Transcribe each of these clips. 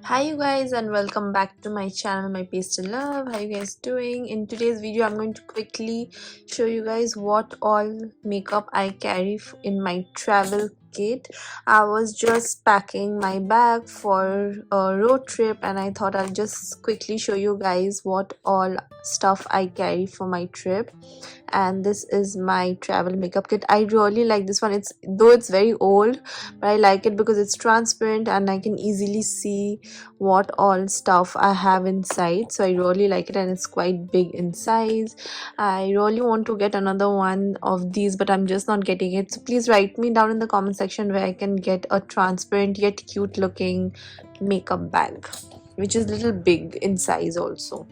Hi you guys and welcome back to my channel, my Pastel Love. How you guys doing? In today's video I'm going to quickly show you guys what all makeup I carry in my travel kit. I was just packing my bag for a road trip and I thought I'll just quickly show you guys what all stuff I carry for my trip. And this is my travel makeup kit. I really like this one. It's very old, but I like it because it's transparent and I can easily see what all stuff I have inside. So I really like it and it's quite big in size. I really want to get another one of these, but I'm just not getting it. So please write me down in the comment section where I can get a transparent yet cute looking makeup bag, which is a little big in size also.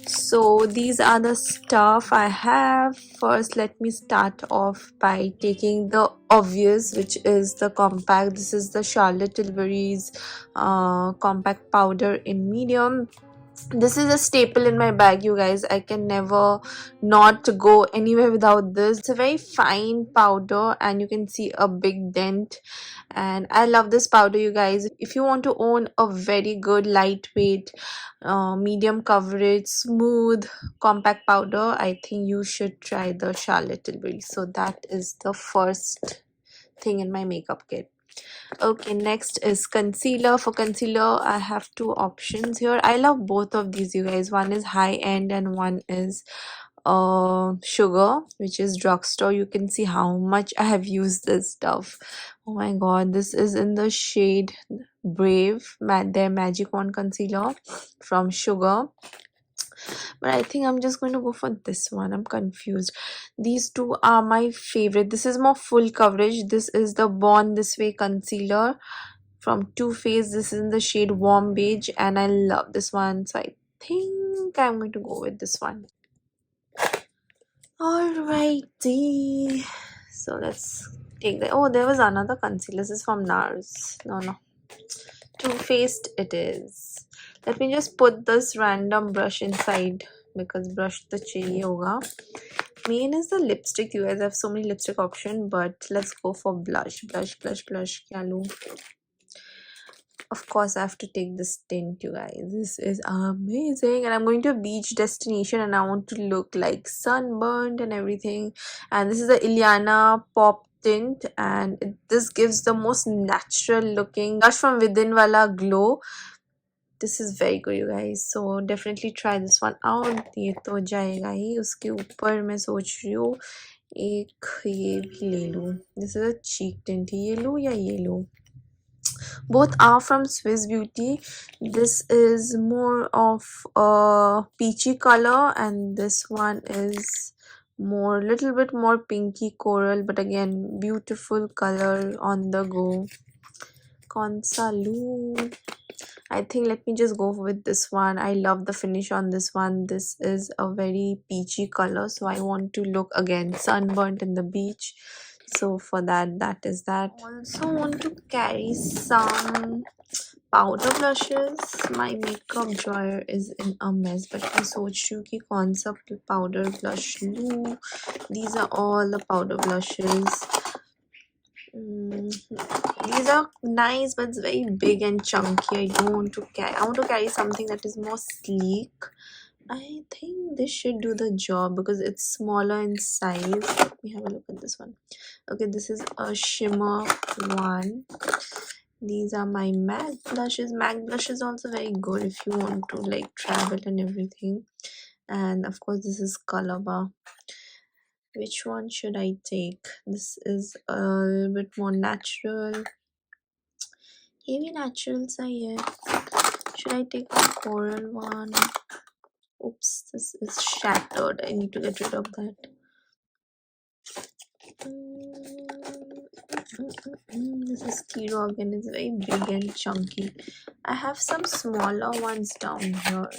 So these are the stuff I have. First, let me start off by taking the obvious, which is the compact. This is the Charlotte Tilbury's compact powder in medium. This is a staple in my bag, you guys. I can never not go anywhere without this. It's a very fine powder and you can see a big dent, and I love this powder, you guys. If you want to own a very good lightweight medium coverage smooth compact powder, I think you should try the Charlotte Tilbury. So that is the first thing in my makeup kit. Okay, next is concealer. For concealer I have two options here. I love both of these, you guys. One is high end and one is sugar, which is drugstore. You can see how much I have used this stuff. Oh my god, this is in the shade Brave, their magic wand concealer from Sugar. But I think I'm just going to go for this one. I'm confused. These two are my favorite. This is more full coverage. This is the Born This Way concealer from Too Faced. This is in the shade Warm Beige and I love this one, so I think I'm going to go with this one. Alrighty, so let's take the there was another concealer. This is from NARS. No, Too Faced it is. Let me just put this random brush inside because brush the chahiye hoga. Main is the lipstick, you guys. I have so many lipstick options, but let's go for blush. Blush. Kya lo? Of course I have to take this tint, you guys. This is amazing, and I'm going to a beach destination and I want to look like sunburned and everything. And this is the Ileana Pop tint, and this gives the most natural looking blush from within wala glow. This is very good, you guys, so definitely try this one out. ये तो जाएगा ही. उसके ऊपर मैं सोच रही हूँ एक ये भी ले लूँ. This is a cheek tint. ये लूँ या ये लूँ? Both are from Swiss Beauty. This is more of a peachy color and this one is little bit more pinky coral, but again beautiful color on the go. Konsa loo? I think let me just go with this one. I love the finish on this one. This is a very peachy color, so I want to look again sunburnt in the beach. So for that is that. Also want to carry some powder blushes. My makeup drawer is in a mess, but I सोच रही हूँ कि कौन सा powder blush लूँ. These are all the powder blushes. These are nice, but it's very big and chunky. I don't want to carry. I want to carry something that is more sleek. I think this should do the job because it's smaller in size. Let me have a look at this one. Okay, this is a shimmer one. These are my MAC blushes. MAC blush is also very good if you want to like travel and everything. And of course, this is Color Bar. Which one should I take? This is a little bit more natural. Heavy naturals are here. Should I take the coral one? Oops, this is shattered. I need to get rid of that. This is Kiro again. It's very big and chunky. I have some smaller ones down here.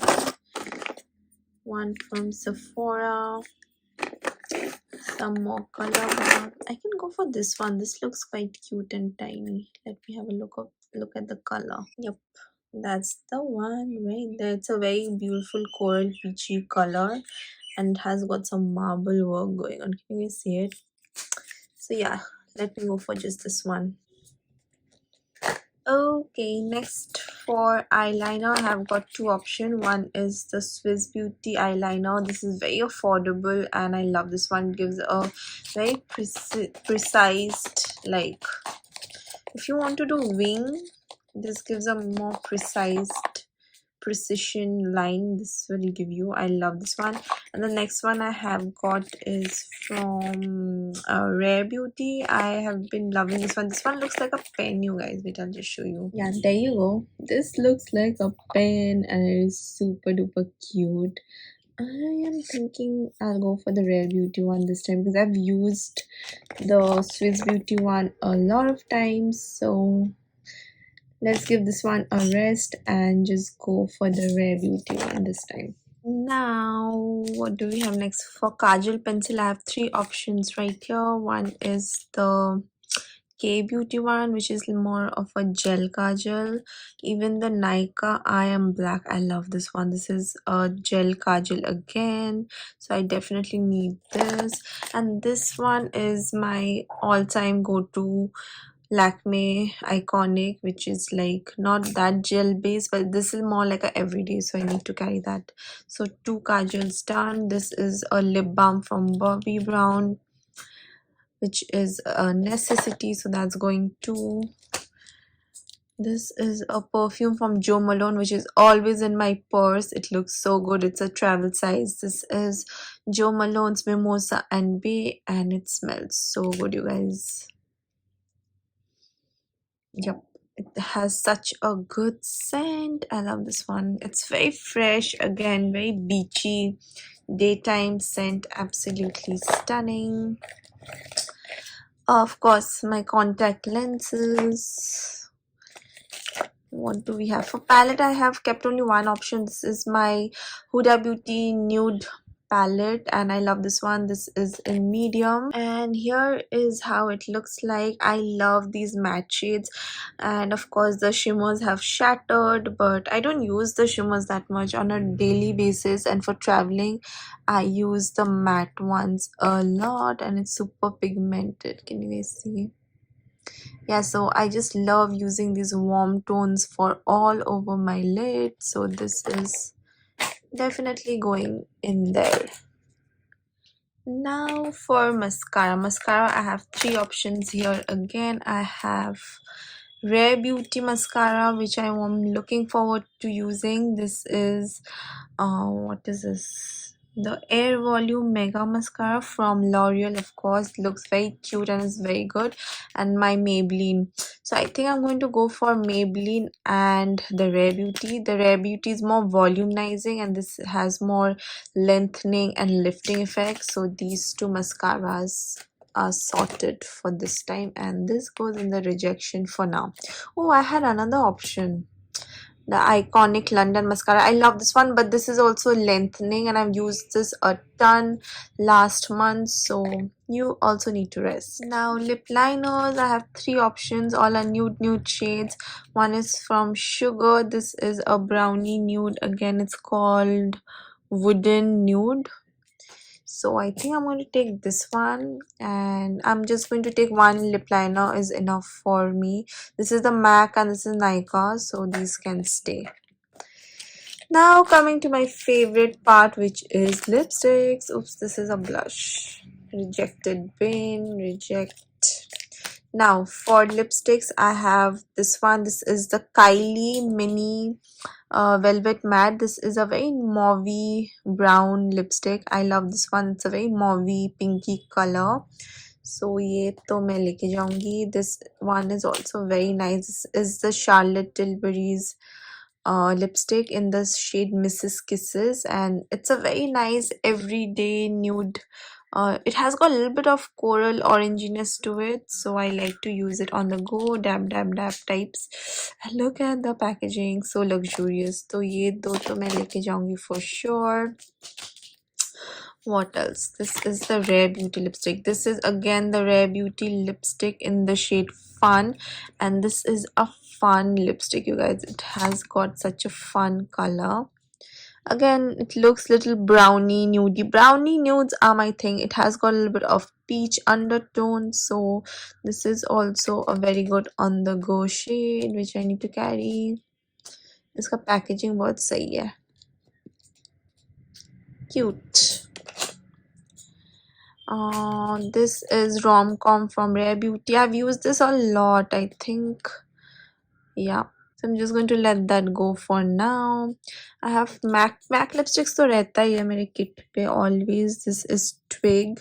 One from Sephora. Some more color bar. I can go for this one. This looks quite cute and tiny. Let me have a look at the color. Yep, that's the one right there. It's a very beautiful coral peachy color and has got some marble work going on. Can you see it? So yeah, let me go for just this one. Okay, next for eyeliner, I have got two options. One is the Swiss Beauty eyeliner. This is very affordable and I love this one. It gives a very precise, like if you want to do wing, this gives a more precision line. This will give you. I love this one. And the next one I have got is from Rare Beauty. I have been loving this one. This one looks like a pen, you guys. Wait, I'll just show you. Yeah, there you go. This looks like a pen and it is super duper cute. I am thinking I'll go for the Rare Beauty one this time because I've used the Swiss Beauty one a lot of times. So let's give this one a rest and just go for the Rare Beauty one this time. Now, what do we have next? For Kajal pencil, I have three options right here. One is the K Beauty one, which is more of a gel kajal. Even the Nykaa I Am Black, I love this one. This is a gel kajal again, so I definitely need this. And this one is my all-time go-to Lakme Iconic, which is like not that gel based, but this is more like a everyday, so I need to carry that. So two kajals done. This is a lip balm from Bobbi Brown, which is a necessity, so that's going to. This is a perfume from Jo Malone, which is always in my purse. It looks so good. It's a travel size. This is Jo Malone's Mimosa and Bay, and it smells so good, you guys. Yep, it has such a good scent. I love this one. It's very fresh, again, very beachy daytime scent. Absolutely stunning. Of course, my contact lenses. What do we have? For palette, I have kept only one option. This is my Huda Beauty Nude palette and I love this one. This is in medium and here is how it looks like. I love these matte shades and of course the shimmers have shattered, but I don't use the shimmers that much on a daily basis, and for traveling I use the matte ones a lot and it's super pigmented. Can you guys see? Yeah, so I just love using these warm tones for all over my lid, so this is definitely going in there. Now for mascara I have three options here. Again, I have Rare Beauty mascara, which I am looking forward to using. This is what is this, the Air Volume Mega Mascara from L'Oreal. Of course, looks very cute and is very good. And my Maybelline, so I think I'm going to go for Maybelline and the Rare Beauty. The Rare Beauty is more volumizing and this has more lengthening and lifting effects, so these two mascaras are sorted for this time, and this goes in the rejection for now. Oh, I had another option, the Iconic London mascara. I love this one, but this is also lengthening and I've used this a ton last month, so you also need to rest. Now lip liners, I have three options. All are nude shades. One is from Sugar. This is a brownie nude. Again, it's called Wooden Nude. So I think I'm going to take this one and I'm just going to take one lip liner is enough for me. This is the MAC and this is Nykaa, so these can stay. Now coming to my favorite part, which is lipsticks. Oops, this is a blush. Rejected bin, reject. Now for lipsticks I have this one. This is the Kylie Mini Velvet Matte. This is a very mauvey brown lipstick. I love this one. It's a very mauvey pinky color, so ये तो मैं लेके जाऊंगी. This one is also very nice. This is the Charlotte Tilbury's lipstick in the shade Mrs. Kisses, and it's a very nice everyday nude. It has got a little bit of coral oranginess to it, so I like to use it on the go, dab types. Look at the packaging, so luxurious. So ये दो तो मैं लेके जाऊंगी for sure. What else? This is the Rare Beauty lipstick. This is again the Rare Beauty lipstick in the shade Fun, and this is a fun lipstick, you guys. It has got such a fun color. Again, it looks little brownie nudie. Brownie nudes are my thing. It has got a little bit of peach undertone, so this is also a very good on the go shade which I need to carry. इसका packaging बहुत सही है. Cute. This is rom-com from Rare Beauty. I've used this a lot, I think. Yeah, so I'm just going to let that go for now. I have MAC lipsticks तो रहता ही है मेरे kit पे always. This is Twig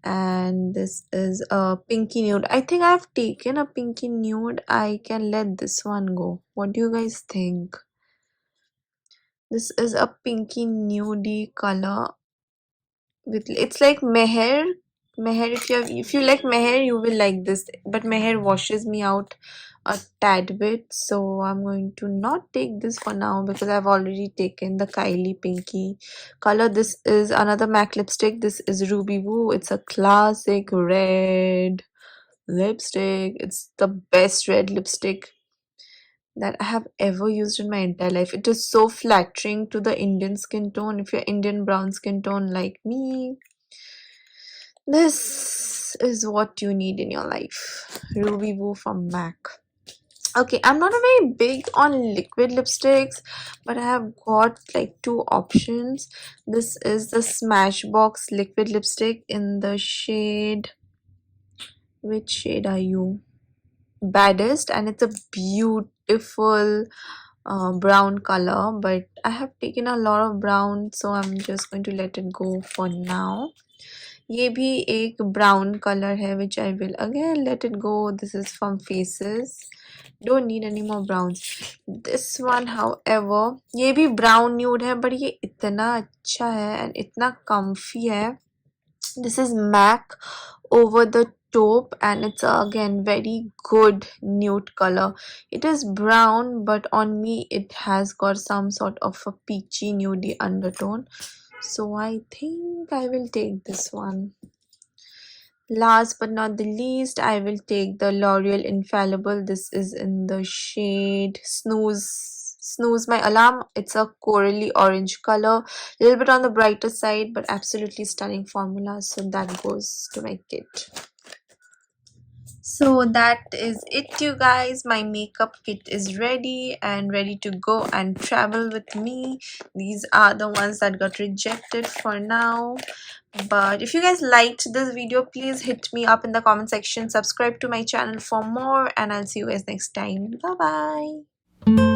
and this is a pinky nude. I think I've taken a pinky nude. I can let this one go. What do you guys think? This is a pinky nudie color with, it's like meher. If you like meher, you will like this, but meher washes me out a tad bit, so I'm going to not take this for now because I've already taken the Kylie pinky color. This is another MAC lipstick. This is Ruby Woo. It's a classic red lipstick. It's the best red lipstick that I have ever used in my entire life. It is so flattering to the Indian skin tone. If you're Indian brown skin tone like me, this is what you need in your life. Ruby Woo from MAC. Okay, I'm not a very big on liquid lipsticks, but I have got like two options. This is the Smashbox liquid lipstick in the shade, which shade are you? Baddest, and it's a beautiful brown color, but I have taken a lot of brown, so I'm just going to let it go for now. ये भी एक brown color है which I will again let it go. This is from Faces. Don't need any more browns. This one, however, ये भी brown nude है, but ये इतना अच्छा है and इतना comfy है. This is MAC Over the Taupe, and it's again very good nude color. It is brown, but on me it has got some sort of a peachy nudie undertone, so I think I will take this one. Last but not the least, I will take the L'Oreal Infallible. This is in the shade Snooze My Alarm. It's a corally orange color, a little bit on the brighter side, but absolutely stunning formula, so that goes to my kit. So that is it, you guys. My makeup kit is ready and ready to go and travel with me. These are the ones that got rejected for now, but if you guys liked this video, please hit me up in the comment section, subscribe to my channel for more, and I'll see you guys next time. Bye bye.